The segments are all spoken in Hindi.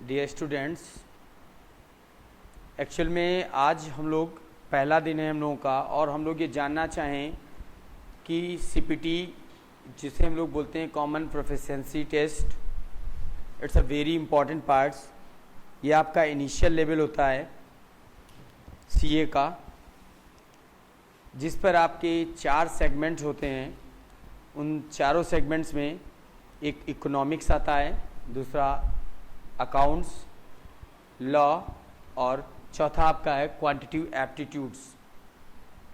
डियर स्टूडेंट्स, एक्चुअल में आज हम लोग पहला दिन है हम लोगों का, और हम लोग ये जानना चाहें कि सीपीटी जिसे हम लोग बोलते हैं common proficiency test, it's a very important parts. ये आपका इनिशियल लेवल होता है सीए का, जिस पर आपके 4 सेगमेंट्स होते हैं। उन चारों सेगमेंट्स में एक इकोनॉमिक्स आता है, दूसरा अकाउंट्स, लॉ, और चौथा आपका है क्वांटिटेटिव एप्टीट्यूड्स।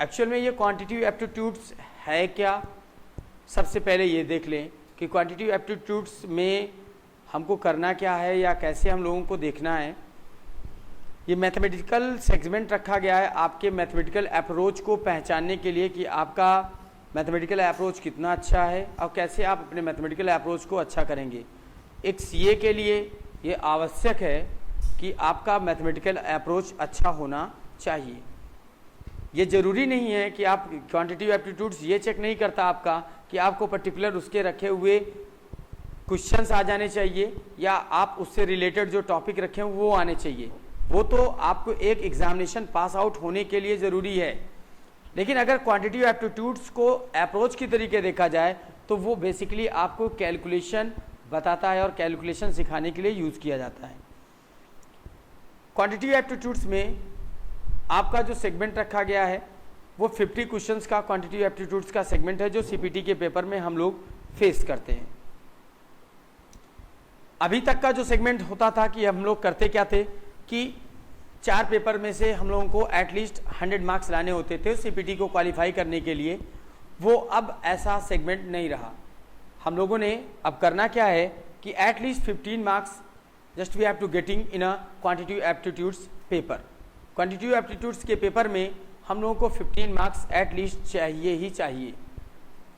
एक्चुअल में ये क्वांटिटेटिव एप्टीट्यूड्स है क्या, सबसे पहले ये देख लें कि क्वांटिटेटिव एप्टीट्यूड्स में हमको करना क्या है या कैसे हम लोगों को देखना है। ये मैथमेटिकल सेगमेंट रखा गया है आपके मैथमेटिकल अप्रोच को पहचानने के लिए कि आपका मैथमेटिकल अप्रोच कितना अच्छा है और कैसे आप अपने मैथमेटिकल अप्रोच को अच्छा करेंगे। एक सीए के लिए ये आवश्यक है कि आपका मैथमेटिकल अप्रोच अच्छा होना चाहिए। ये ज़रूरी नहीं है कि आप क्वांटिटेटिव एप्टीट्यूड्स ये चेक नहीं करता आपका कि आपको पर्टिकुलर उसके रखे हुए क्वेश्चंस आ जाने चाहिए या आप उससे रिलेटेड जो टॉपिक रखे हैं वो आने चाहिए। वो तो आपको एक एग्जामिनेशन पास आउट होने के लिए ज़रूरी है। लेकिन अगर क्वांटिटेटिव एप्टीट्यूड्स को अप्रोच की तरीके देखा जाए तो वो बेसिकली आपको कैलकुलेशन बताता है और कैलकुलेशन सिखाने के लिए यूज़ किया जाता है। क्वांटिटेटिव एप्टीट्यूड्स में आपका जो सेगमेंट रखा गया है वो 50 क्वेश्चंस का क्वांटिटेटिव एप्टीट्यूड्स का सेगमेंट है, जो सीपीटी के पेपर में हम लोग फेस करते हैं। अभी तक का जो सेगमेंट होता था कि हम लोग करते क्या थे कि 4 पेपर में से हम लोगों को एटलीस्ट 100 मार्क्स लाने होते थे सीपीटी को क्वालिफाई करने के लिए। वो अब ऐसा सेगमेंट नहीं रहा। हम लोगों ने अब करना क्या है कि at least 15 marks just we have to getting in a quantitative aptitudes paper. Quantitative aptitudes के पेपर में हम लोगों को 15 मार्क्स एटलीस्ट चाहिए ही चाहिए,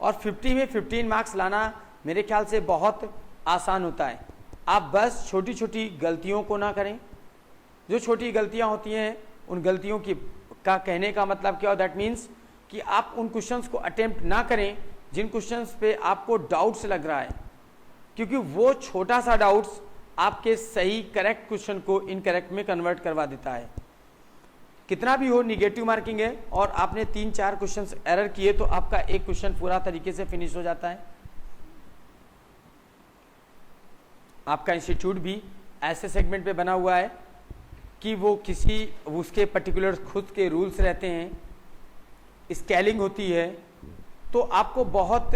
और 50 में 15 मार्क्स लाना मेरे ख्याल से बहुत आसान होता है। आप बस छोटी छोटी गलतियों को ना करें। जो छोटी गलतियां होती हैं उन गलतियों की का कहने का मतलब क्या हो, दैट मीन्स कि आप उन क्वेश्चंस को अटेम्प्ट ना करें जिन क्वेश्चंस पे आपको डाउट्स लग रहा है, क्योंकि वो छोटा सा डाउट्स आपके सही करेक्ट क्वेश्चन को इनकरेक्ट में कन्वर्ट करवा देता है। कितना भी हो निगेटिव मार्किंग है और आपने 3-4 क्वेश्चंस एरर किए तो आपका एक क्वेश्चन पूरा तरीके से फिनिश हो जाता है। आपका इंस्टीट्यूट भी ऐसे सेगमेंट पे बना हुआ है कि वो किसी उसके पर्टिकुलर खुद के रूल्स रहते हैं, स्केलिंग होती है, तो आपको बहुत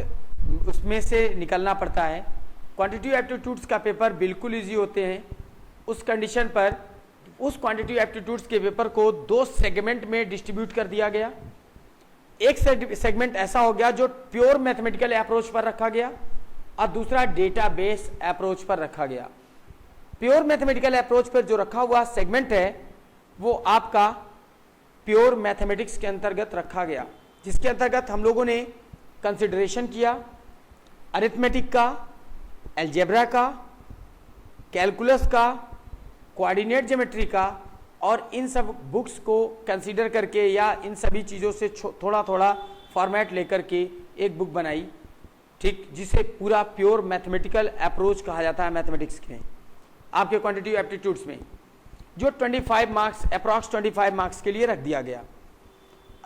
उसमें से निकलना पड़ता है। क्वांटिटेटिव एप्टीट्यूड्स का पेपर बिल्कुल इजी होते हैं। उस कंडीशन पर उस क्वांटिटेटिव एप्टीट्यूड्स के पेपर को 2 सेगमेंट में डिस्ट्रीब्यूट कर दिया गया। एक सेगमेंट ऐसा हो गया जो प्योर मैथमेटिकल अप्रोच पर रखा गया और दूसरा डेटाबेस अप्रोच पर रखा गया। प्योर मैथमेटिकल अप्रोच पर जो रखा हुआ सेगमेंट है वो आपका प्योर मैथमेटिक्स के अंतर्गत रखा गया, जिसके अंतर्गत हम लोगों ने कंसिडरेशन किया अरिथमेटिक का, अलजेब्रा का, कैलकुलस का, कोऑर्डिनेट ज्योमेट्री का, और इन सब बुक्स को कंसीडर करके या इन सभी चीज़ों से थोड़ा थोड़ा फॉर्मेट लेकर के एक बुक बनाई, ठीक, जिसे पूरा प्योर मैथमेटिकल अप्रोच कहा जाता है मैथमेटिक्स के आपके क्वांटिटेटिव एप्टीट्यूड्स में, जो 25 मार्क्स अप्रॉक्स 25 मार्क्स के लिए रख दिया गया।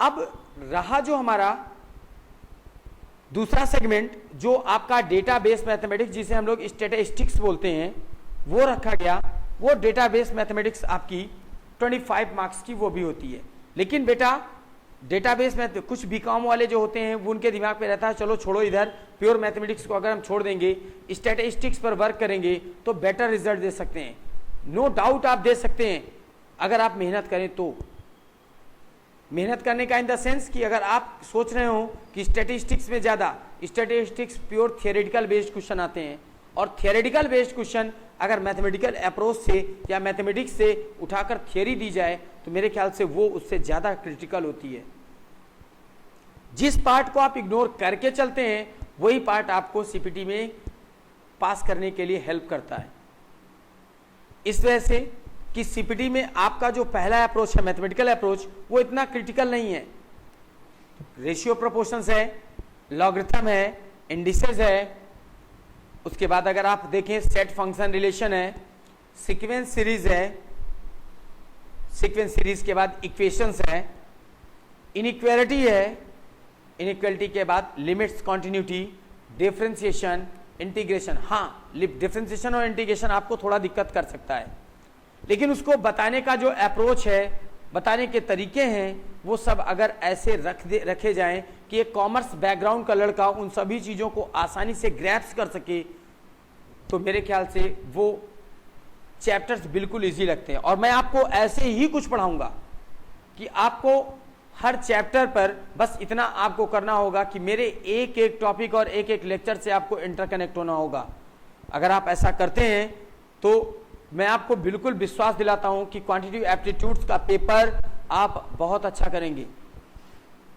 अब रहा जो हमारा दूसरा सेगमेंट जो आपका डेटाबेस मैथमेटिक्स, जिसे हम लोग स्टैटिस्टिक्स बोलते हैं, वो रखा गया। वो डेटाबेस मैथमेटिक्स आपकी 25 मार्क्स की वो भी होती है। लेकिन बेटा डेटाबेस में कुछ बीकॉम वाले जो होते हैं वो उनके दिमाग पे रहता है चलो छोड़ो इधर, प्योर मैथमेटिक्स को अगर हम छोड़ देंगे स्टैटिस्टिक्स पर वर्क करेंगे तो बेटर रिजल्ट दे सकते हैं। नो डाउट आप दे सकते हैं अगर आप मेहनत करें तो। मेहनत करने का इन द सेंस कि अगर आप सोच रहे हो कि स्टैटिस्टिक्स में ज़्यादा, statistics pure theoretical based question आते हैं, और थियोरेटिकल बेस्ड क्वेश्चन अगर मैथमेटिकल अप्रोच से या मैथमेटिक्स से उठाकर थियोरी दी जाए तो मेरे ख्याल से वो उससे ज़्यादा क्रिटिकल होती है। जिस पार्ट को आप इग्नोर करके चलते हैं वही पार्ट आपको सीपीटी में पास करने के लिए हेल्प करता है। इस वजह से कि सीपीटी में आपका जो पहला अप्रोच है मैथमेटिकल अप्रोच वो इतना क्रिटिकल नहीं है। रेशियो प्रोपोर्शंस है, लॉगरिथम है, इंडिसेस है, उसके बाद अगर आप देखें सेट फंक्शन रिलेशन है, सीक्वेंस सीरीज है, सीक्वेंस सीरीज के बाद इक्वेशंस है, इनइक्वालिटी है, इनइक्वालिटी के बाद लिमिट्स, कॉन्टिन्यूटी, डिफरेंशिएशन, इंटीग्रेशन। हाँ, डिफरेंशिएशन और इंटीग्रेशन आपको थोड़ा दिक्कत कर सकता है, लेकिन उसको बताने का जो अप्रोच है, बताने के तरीके हैं, वो सब अगर ऐसे रखे जाएं कि एक कॉमर्स बैकग्राउंड का लड़का उन सभी चीज़ों को आसानी से ग्रैप्स कर सके, तो मेरे ख्याल से वो चैप्टर्स बिल्कुल इजी लगते हैं। और मैं आपको ऐसे ही कुछ पढ़ाऊंगा कि आपको हर चैप्टर पर बस इतना आपको करना होगा कि मेरे एक एक टॉपिक और एक एक लेक्चर से आपको इंटरकनेक्ट होना होगा। अगर आप ऐसा करते हैं तो मैं आपको बिल्कुल विश्वास दिलाता हूं कि क्वांटिटेटिव एप्टीट्यूड्स का पेपर आप बहुत अच्छा करेंगे।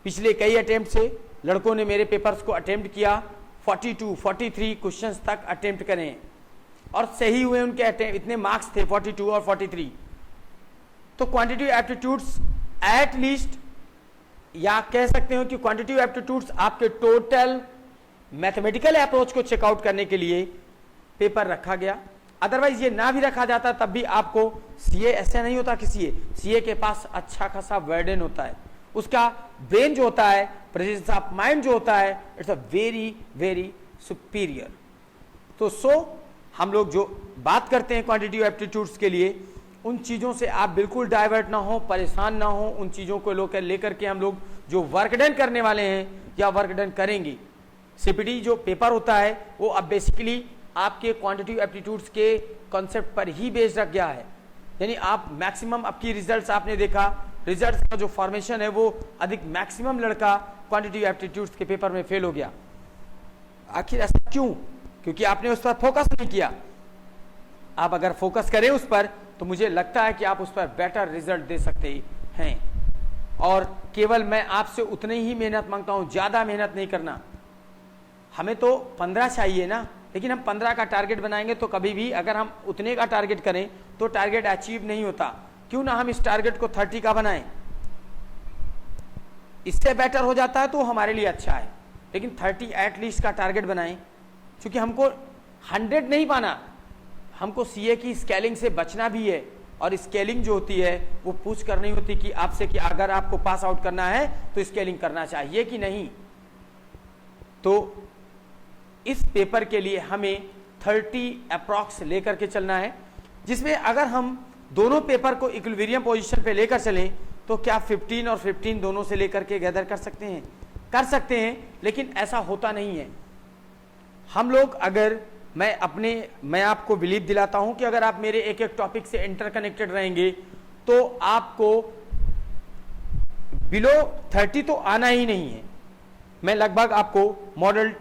पिछले कई अटेम्प्ट से लड़कों ने मेरे पेपर्स को अटेम्प्ट किया, 42, 43 क्वेश्चंस तक अटेम्प्ट करें और सही हुए उनके इतने मार्क्स थे 42 और 43। तो क्वांटिटेटिव एप्टीट्यूड्स एट लीस्ट, या कह सकते हो कि क्वांटिटेटिव एप्टीट्यूड्स आपके टोटल मैथमेटिकल अप्रोच को चेकआउट करने के लिए पेपर रखा गया। अदरवाइज ये ना भी रखा जाता तब भी आपको सीए, ऐसा नहीं होता कि सीए के पास अच्छा खासा वर्डन होता है, उसका ब्रेन जो होता है, प्रेजेंस ऑफ माइंड जो होता है, it's a very very superior. तो हम लोग जो बात करते हैं क्वांटिटेटिव एप्टीट्यूड्स के लिए, उन चीज़ों से आप बिल्कुल डाइवर्ट ना हो, परेशान ना हो। उन चीज़ों को लेकर के हम लोग जो वर्क डन करने वाले हैं या वर्क डन करेंगे, सीपीटी जो पेपर होता है वो अब बेसिकली आपके क्वांटिटेटिव एप्टीट्यूड्स के कॉन्सेप्ट पर ही बेस्ड रख गया है। यानी आप मैक्सिमम आपकी रिजल्ट्स आपने देखा, रिजल्ट्स का जो फॉर्मेशन है वो अधिक मैक्सिमम लड़का क्वांटिटेटिव एप्टीट्यूड्स के पेपर में फेल हो गया। आखिर ऐसा क्यों? क्योंकि आपने उस पर फोकस नहीं किया। आप अगर फोकस करें उस पर तो मुझे लगता है कि आप उस पर बेटर रिजल्ट दे सकते हैं। और केवल मैं आपसे उतनी ही मेहनत मांगता हूं, ज्यादा मेहनत नहीं करना। हमें तो 15 चाहिए ना, लेकिन हम 15 का टारगेट बनाएंगे तो कभी भी अगर हम उतने का टारगेट करें तो टारगेट अचीव नहीं होता। क्यों ना हम इस टारगेट को 30 का बनाएं, इससे बेटर हो जाता है तो हमारे लिए अच्छा है। लेकिन 30 एटलीस्ट का टारगेट बनाएं, क्योंकि हमको 100 नहीं पाना, हमको सीए की स्केलिंग से बचना भी है। और स्केलिंग जो होती है वो पूछ कर नहीं होती कि आपसे कि अगर आपको पास आउट करना है तो स्केलिंग करना चाहिए कि नहीं। तो इस पेपर के लिए हमें 30 अप्रॉक्स लेकर के चलना है, जिसमें अगर हम दोनों पेपर को इक्विलिब्रियम पोजीशन पे लेकर चलें तो क्या 15 और 15 दोनों से लेकर के गैदर कर सकते हैं? कर सकते हैं, लेकिन ऐसा होता नहीं है। हम लोग अगर मैं आपको बिलीव दिलाता हूं कि अगर आप मेरे एक एक टॉपिक से इंटरकनेक्टेड रहेंगे तो आपको बिलो 30 तो आना ही नहीं है। मैं लगभग आपको मॉडल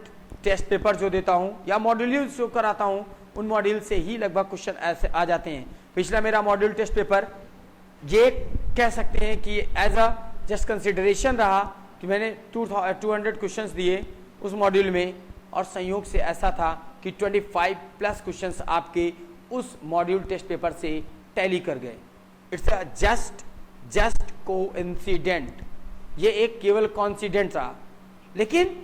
टेस्ट पेपर जो देता हूं या मॉड्यूल जो कराता हूं, उन मॉड्यूल से ही लगभग क्वेश्चन ऐसे आ जाते हैं। पिछला मेरा मॉड्यूल टेस्ट पेपर ये कह सकते हैं कि एज अ जस्ट कंसिडरेशन रहा कि मैंने 200 क्वेश्चंस दिए उस मॉड्यूल में, और संयोग से ऐसा था कि 25+ क्वेश्चंस आपके उस मॉड्यूल टेस्ट पेपर से टैली कर गए। इट्स अ जस्ट कोइंसिडेंट, ये एक केवल कॉन्सिडेंट रहा, लेकिन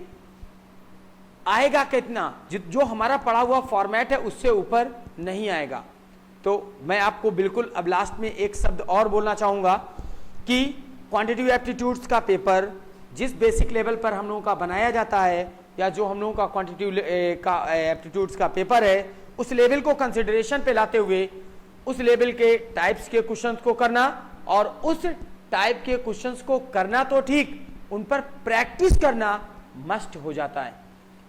आएगा कितना? जो हमारा पढ़ा हुआ फॉर्मेट है उससे ऊपर नहीं आएगा। तो मैं आपको बिल्कुल अब लास्ट में एक शब्द और बोलना चाहूंगा कि क्वांटिटेटिव एप्टीट्यूड्स का पेपर जिस बेसिक लेवल पर हम लोगों का बनाया जाता है, या जो हम लोगों का क्वांटिटेटिव का एप्टीट्यूड्स का पेपर है, उस लेवल को कंसिडरेशन पे लाते हुए उस लेवल के टाइप्स के क्वेश्चंस को करना, और उस टाइप के क्वेश्चंस को करना तो ठीक, उन पर प्रैक्टिस करना मस्ट हो जाता है।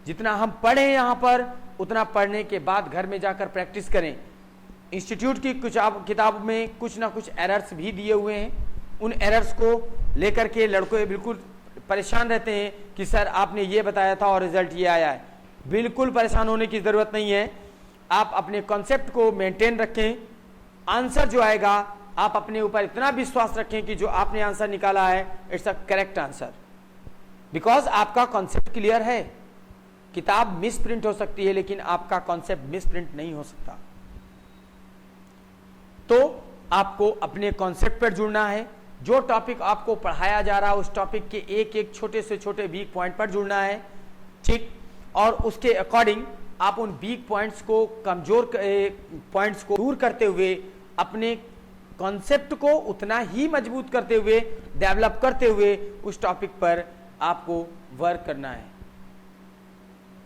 जितना हम पढ़े यहाँ पर उतना पढ़ने के बाद घर में जाकर प्रैक्टिस करें। इंस्टीट्यूट की कुछ किताब में कुछ ना कुछ एरर्स भी दिए हुए हैं, उन एरर्स को लेकर के लड़के बिल्कुल परेशान रहते हैं कि सर आपने ये बताया था और रिजल्ट ये आया है। बिल्कुल परेशान होने की ज़रूरत नहीं है। आप अपने कॉन्सेप्ट को मेंटेन रखें, आंसर जो आएगा आप अपने ऊपर इतना विश्वास रखें कि जो आपने आंसर निकाला है it's a correct answer, because आपका कॉन्सेप्ट क्लियर है। किताब मिस प्रिंट हो सकती है लेकिन आपका कॉन्सेप्ट मिस प्रिंट नहीं हो सकता। तो आपको अपने कॉन्सेप्ट पर जुड़ना है। जो टॉपिक आपको पढ़ाया जा रहा है उस टॉपिक के एक एक छोटे से छोटे वीक पॉइंट पर जुड़ना है, ठीक। और उसके अकॉर्डिंग आप उन वीक पॉइंट्स को, कमजोर पॉइंट्स को दूर करते हुए अपने कॉन्सेप्ट को उतना ही मजबूत करते हुए, डेवलप करते हुए उस टॉपिक पर आपको वर्क करना है।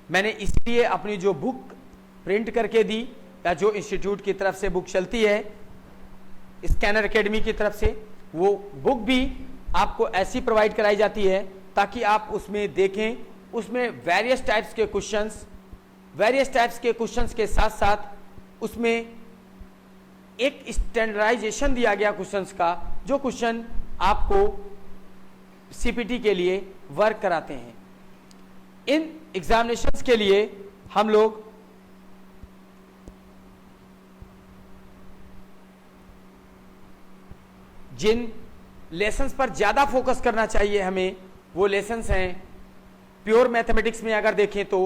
मैंने इसलिए अपनी जो बुक प्रिंट करके दी, या जो इंस्टीट्यूट की तरफ से बुक चलती है स्कैनर एकेडमी की तरफ से, वो बुक भी आपको ऐसी प्रोवाइड कराई जाती है ताकि आप उसमें देखें, उसमें वेरियस टाइप्स के क्वेश्चंस के साथ साथ उसमें एक स्टैंडर्डाइजेशन दिया गया क्वेश्चंस का, जो क्वेश्चन आपको सीपीटी के लिए वर्क कराते हैं। इन एग्जामिनेशंस के लिए हम लोग जिन लेसन्स पर ज्यादा फोकस करना चाहिए हमें, वो लेसन्स हैं प्योर मैथमेटिक्स में। अगर देखें तो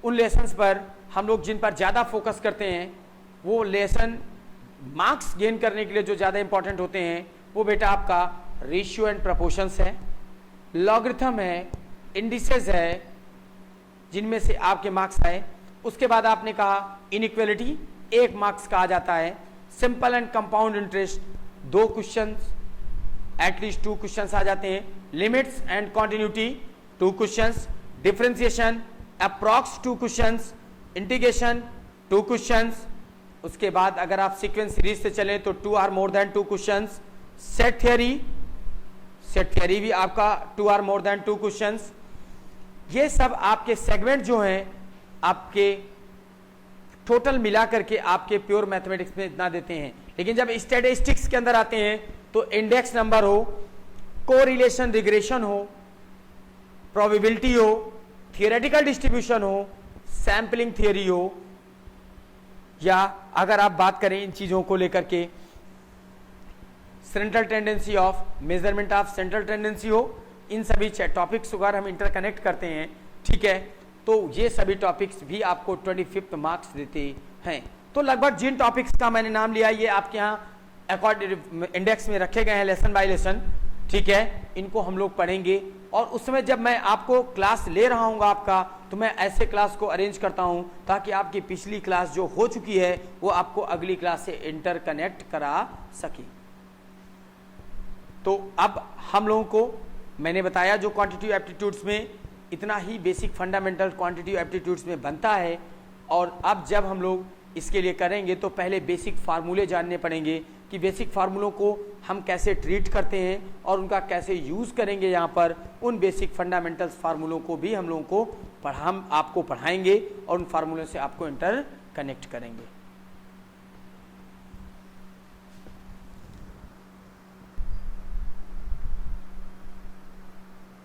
उन लेसन्स पर हम लोग जिन पर ज्यादा फोकस करते हैं, वो लेसन मार्क्स गेन करने के लिए जो ज्यादा इंपॉर्टेंट होते हैं, वो बेटा आपका रेशियो एंड प्रपोर्शंस है, लॉगरिथम है, इंडिसेस है, जिनमें से आपके मार्क्स आए। उसके बाद आपने कहा इनइक्वालिटी 1 मार्क्स का आ जाता है, simple and compound interest 2 questions, at least 2 questions आ जाते हैं, limits and continuity 2 questions, differentiation approx 2 questions, integration 2 questions. उसके बाद अगर आप सीक्वेंस सीरीज से चलें तो 2 or more than 2 questions, set theory भी आपका 2 आर मोर देन 2 क्वेश्चंस। ये सब आपके सेगमेंट जो हैं आपके टोटल मिला करके आपके प्योर मैथमेटिक्स में इतना देते हैं। लेकिन जब स्टैटिस्टिक्स के अंदर आते हैं तो इंडेक्स नंबर हो, कोरिलेशन रिग्रेशन हो, प्रोबेबिलिटी हो, थियोरेटिकल डिस्ट्रीब्यूशन हो, सैंपलिंग थियरी हो, या अगर आप बात करें इन चीजों को लेकर के central tendency of measurement of central tendency हो, इन सभी टॉपिक्स अगर हम इंटरकनेक्ट करते हैं, ठीक है, तो ये सभी टॉपिक्स भी आपको 25th मार्क्स देते हैं। तो लगभग जिन टॉपिक्स का मैंने नाम लिया, ये आपके यहाँ अकॉर्डिंग इंडेक्स में रखे गए हैं लेसन बाय लेसन, ठीक है। इनको हम लोग पढ़ेंगे और उस समय जब मैं आपको क्लास ले रहा हूँ आपका, तो मैं ऐसे क्लास को अरेंज करता हूँ ताकि आपकी पिछली क्लास जो हो चुकी है वो आपको अगली क्लास से इंटरकनेक्ट करा सके। तो अब हम लोगों को मैंने बताया जो क्वांटिटेटिव एप्टीट्यूड्स में इतना ही बेसिक फंडामेंटल क्वांटिटेटिव एप्टीट्यूड्स में बनता है, और अब जब हम लोग इसके लिए करेंगे तो पहले बेसिक फार्मूले जानने पड़ेंगे कि बेसिक फार्मूलों को हम कैसे ट्रीट करते हैं और उनका कैसे यूज़ करेंगे। यहाँ पर उन बेसिक फंडामेंटल्स फार्मूलों को भी हम लोगों को हम आपको पढ़ाएंगे और उन फार्मूलों से आपको इंटर कनेक्ट करेंगे।